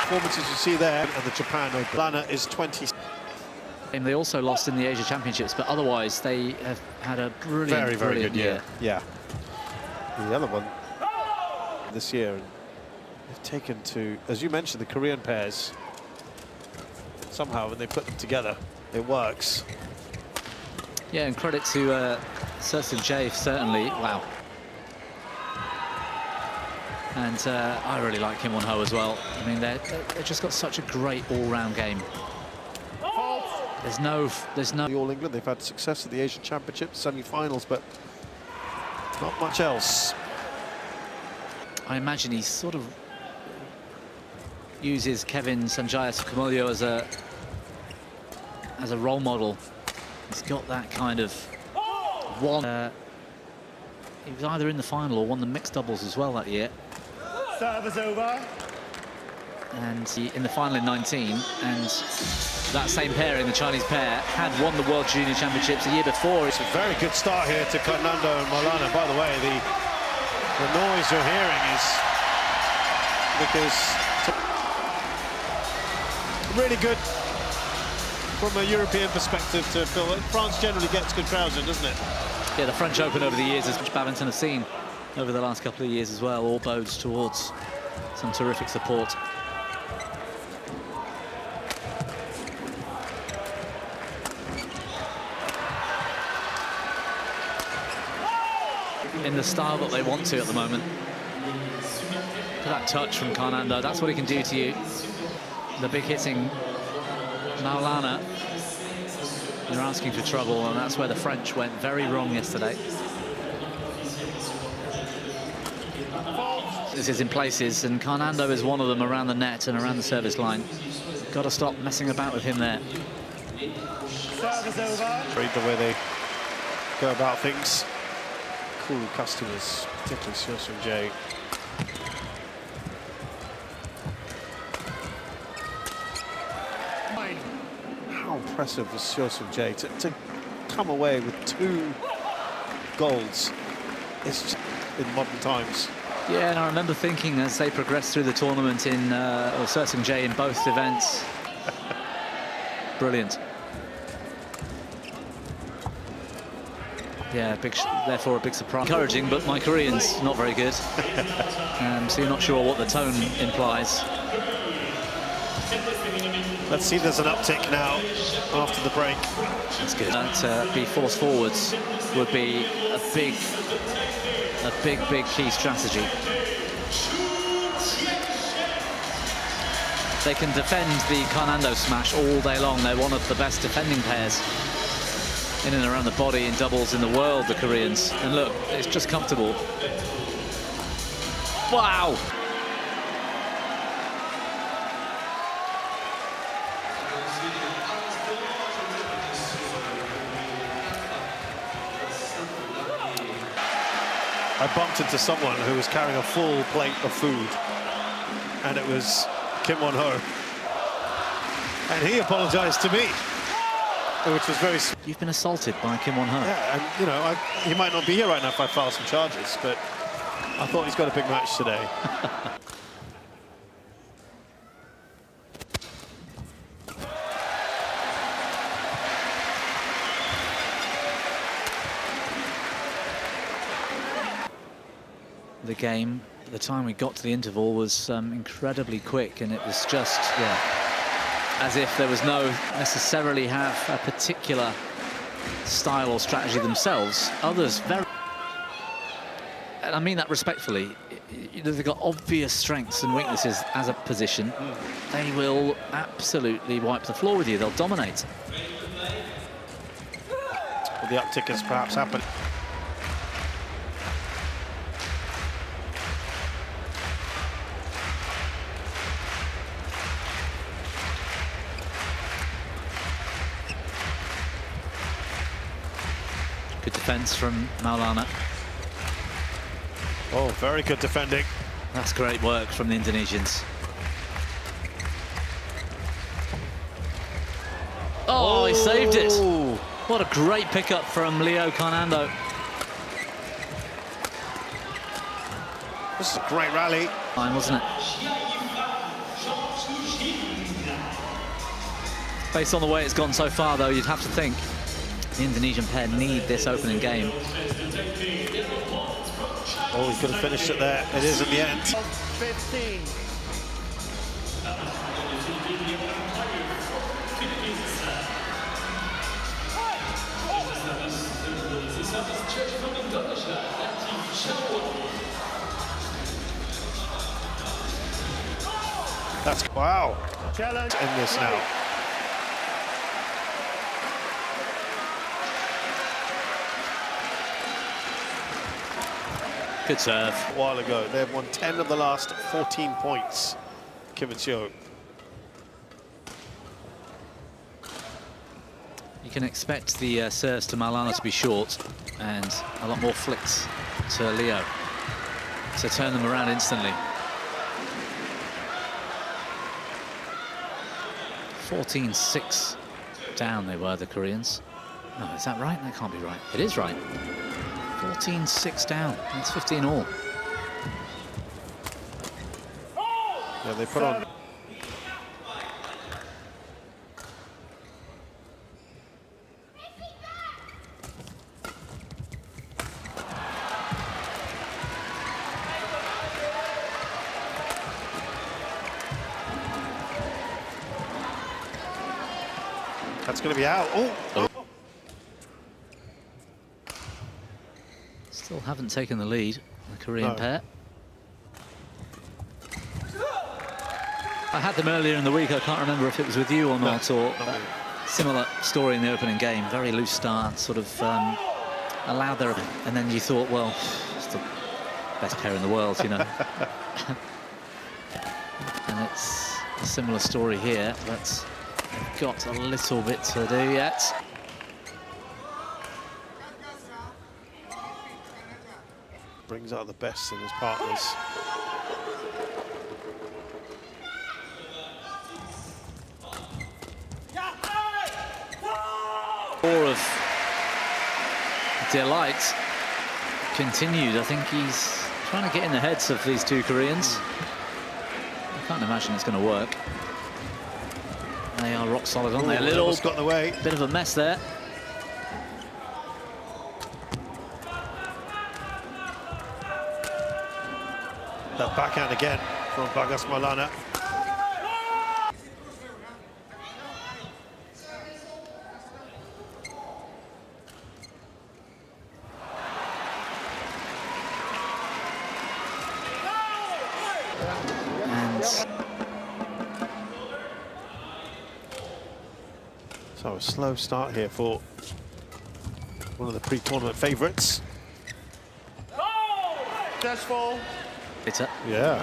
performances you see there. And the Japan Open. Lana is 20. They also lost in the Asia Championships, but otherwise they have had a brilliant, very good year. Yeah. The other one this year, and they've taken to, as you mentioned, the Korean pairs. Somehow, when they put them together, it works. Yeah, and credit to Jay, certainly. Wow. And I really like Kim Won-ho as well. I mean, they've just got such a great all-round game. There's no. The All England, they've had success at the Asian Championships, semi-finals, but not much else. I imagine he sort of uses Kevin Sanjaya Sukamuljo as a role model. He's got that kind of one. He was either in the final or won the mixed doubles as well that year. Serve is over. And in the final in 19, and that same pair in the Chinese pair had won the World Junior Championships a year before. It's a very good start here to Fernando and Maulana. By the way, the noise you're hearing is because really good from a European perspective to Phil. France generally gets good crowds in, doesn't it? Yeah, the French Open over the years, as much badminton has seen over the last couple of years as well, all bodes towards some terrific support. In the style that they want to at the moment. That touch from Fernando, that's what he can do to you. The big hitting Maulana, they're asking for trouble, and that's where the French went very wrong yesterday. This is in places, and Fernando is one of them around the net and around the service line. Got to stop messing about with him there. Read the way they go about things. Cool customers, particularly Seosun Jae. How impressive was Seosun Jae to come away with 2 golds. It's just in modern times. Yeah, and I remember thinking as they progressed through the tournament in Seosun Jae in both events. Brilliant. Yeah, therefore a big surprise. Encouraging, but my Korean's not very good. So you're not sure what the tone implies. Let's see if there's an uptick now after the break. That's good. That be forced forwards would be a big key strategy. They can defend the Fernando smash all day long. They're one of the best defending pairs in and around the body in doubles in the world, the Koreans. And look, it's just comfortable. Wow! I bumped into someone who was carrying a full plate of food, and it was Kim Won-ho. And he apologized to me, which was very... You've been assaulted by Kim Won-ho. Yeah, and, you know, he might not be here right now if I file some charges, but I thought he's got a big match today. The game, at the time we got to the interval, was incredibly quick, and it was just, yeah, as if there was no necessarily have a particular style or strategy themselves. Others very, and I mean that respectfully, they've got obvious strengths and weaknesses as a position. They will absolutely wipe the floor with you. They'll dominate. Well, the uptick has perhaps happened. Good defense from Maulana. Oh, very good defending. That's great work from the Indonesians. Oh, he saved it. What a great pickup from Leo Fernando. This is a great rally. Fine, wasn't it? Based on the way it's gone so far, though, you'd have to think the Indonesian pair need this opening game. Oh, he could have finished it there. It is in the end. 15. That's wow. Challenge. In this now. Good serve. A while ago, they've won 10 of the last 14 points. Kim and Seo. You can expect the serves to Maulana to be short and a lot more flicks to Leo to turn them around instantly. 14-6 down they were, the Koreans. No, is that right? That can't be right. It is right. 14-6 down. That's 15 all. Yeah, they put on. That's going to be out. Oh. Still haven't taken the lead, the Korean pair. I had them earlier in the week. I can't remember if it was with you or not, or similar story in the opening game. Very loose start, sort of allowed their... And then you thought, well, it's the best pair in the world, you know. And it's a similar story here, but they've got a little bit to do yet. Brings out the best in his partners. Roar of delight continued. I think he's trying to get in the heads of these two Koreans. I can't imagine it's going to work. They are rock solid, aren't they? A little got in the way. Bit of a mess there. That backhand again from Bagas Maulana. And so a slow start here for one of the pre-tournament favourites. Successful. it's up. Yeah.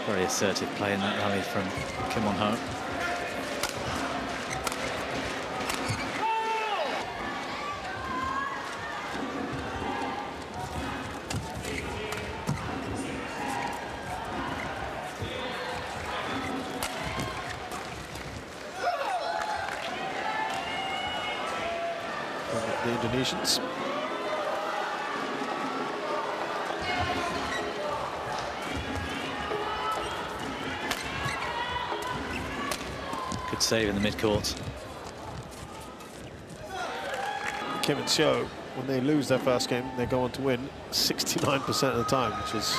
Very assertive play in that rally from Kim Won-ho. The Indonesians. Good save in the mid-court. Kim and Seo, when they lose their first game, they go on to win 69% of the time, which is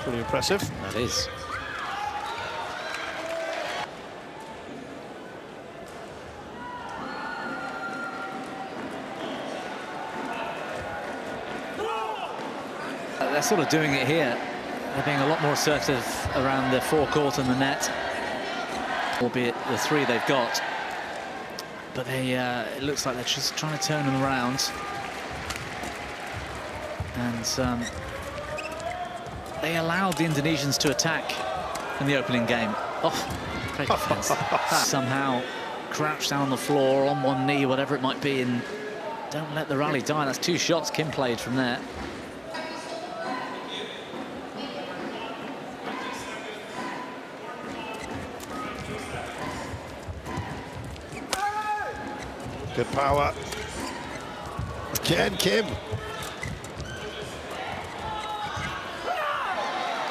pretty impressive. That is. They're sort of doing it here. They're being a lot more assertive around the forecourt and the net, albeit the three they've got. But they, it looks like they're just trying to turn them around. And they allowed the Indonesians to attack in the opening game. Oh, great defense. Somehow crouched down on the floor, on one knee, whatever it might be, and don't let the rally die. That's two shots Kim played from there. Good power. Again, Kim.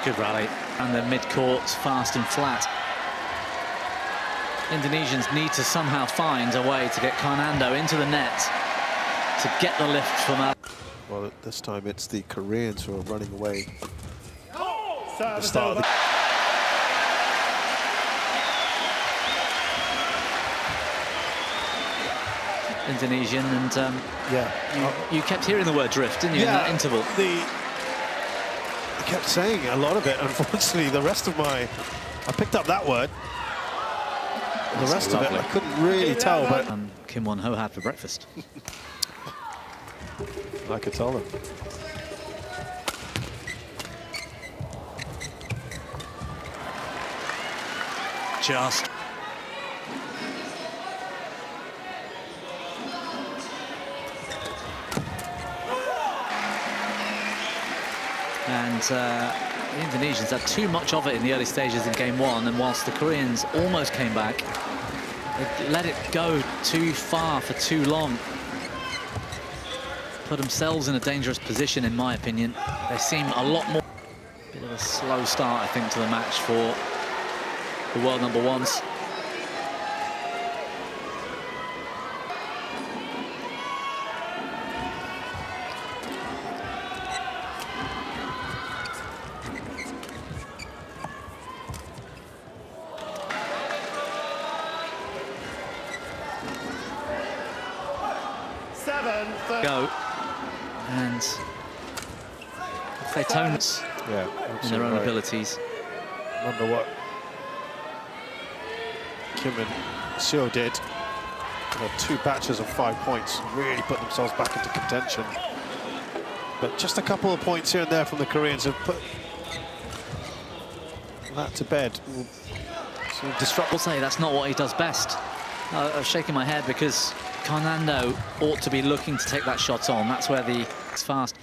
Good rally. And the mid-court, fast and flat. Indonesians need to somehow find a way to get Karnando into the net to get the lift from out. Well, this time it's the Koreans who are running away. Serve The start of the Indonesian, and yeah, you kept hearing the word drift, didn't you, in that interval? I kept saying a lot of it. Unfortunately, the rest of I picked up that word. The rest of it, I couldn't really tell, but Kim Won-ho had for breakfast. I could tell them. Just. And the Indonesians had too much of it in the early stages in game one, and whilst the Koreans almost came back, they let it go too far for too long. Put themselves in a dangerous position, in my opinion. They seem a lot more... Bit of a slow start, I think, to the match for the world number ones. Go, and if they tone in their own abilities. Remember what Kim and Seo did. They had 2 batches of 5 points, really put themselves back into contention. But just a couple of points here and there from the Koreans have put that to bed. Sort of disrupt. I'll say that's not what he does best. I was shaking my head because Karnando ought to be looking to take that shot on. That's where it's fast.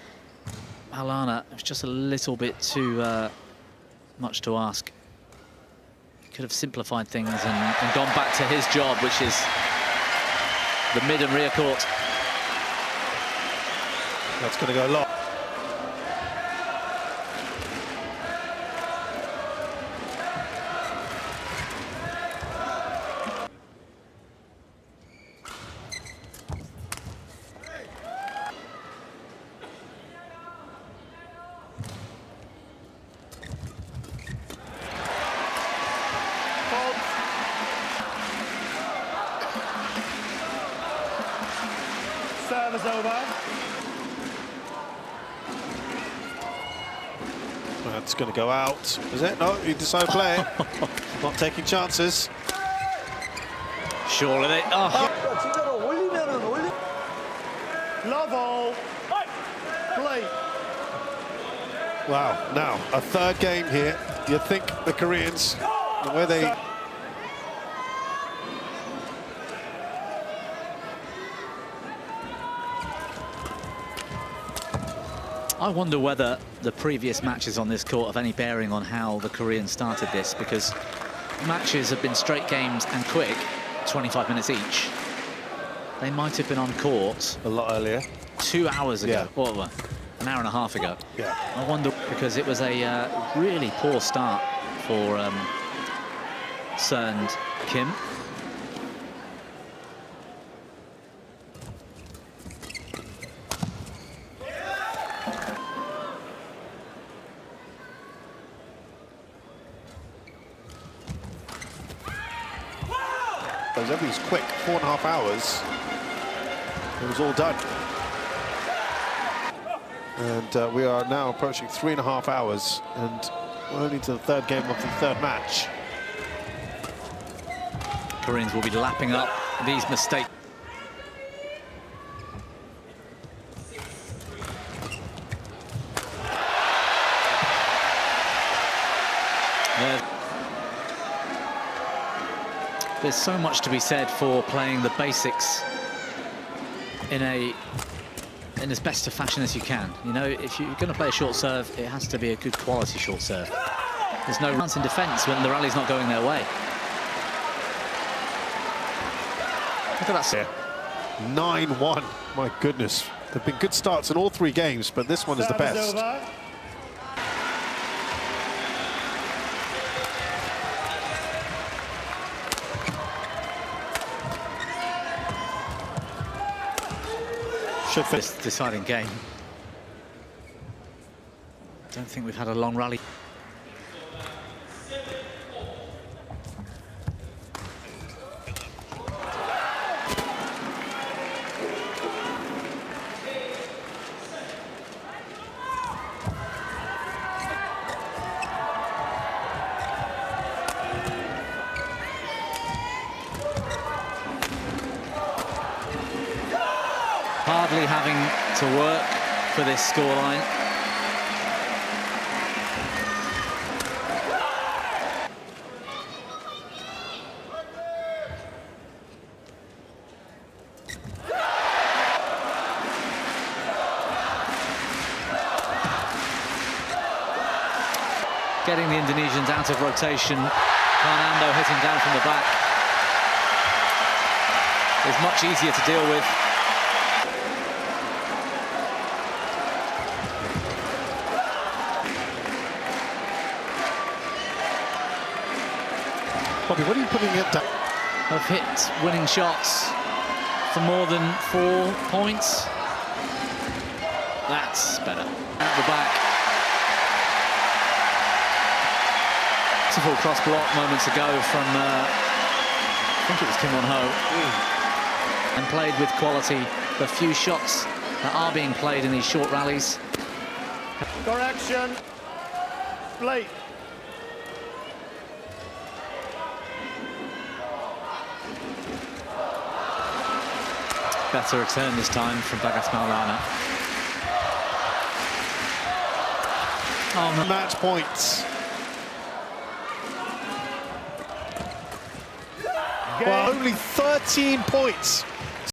Maulana, it's just a little bit too much to ask. He could have simplified things and gone back to his job, which is the mid and rear court. That's going to go a lot. Serve is over. That's going to go out. Is it? No, you decide to play it. Not taking chances. Surely they... Oh. Love all. Play. Wow, now a third game here. You think the Koreans, the way they... I wonder whether the previous matches on this court have any bearing on how the Koreans started this, because matches have been straight games and quick, 25 minutes each. They might have been on court a lot earlier. 2 hours ago, Yeah. or an hour and a half ago. Yeah. I wonder, because it was a really poor start for Seo and Kim. Everything was quick, 4.5 hours. It was all done. And we are now approaching 3.5 hours, and we're only to the third game of the third match. Koreans will be lapping up these mistakes. There's so much to be said for playing the basics in as best a fashion as you can. You know, if you're going to play a short serve, it has to be a good quality short serve. There's no chance in defence when the rally's not going their way. Look at that. 9-1. My goodness. There have been good starts in all three games, but this one is the best. Over. Should fit. This deciding game. Don't think we've had a long rally. Hardly having to work for this scoreline. Getting the Indonesians out of rotation. Fernando hitting down from the back is much easier to deal with. Bobby, what are you putting it down? Have hit winning shots for more than 4 points. That's better. At the back. Beautiful cross block moments ago from, I think it was Kim Won-ho. And played with quality. The few shots that are being played in these short rallies. Correction. Play. Better return this time from Bagas Maulana. Match points. Well, only 13 points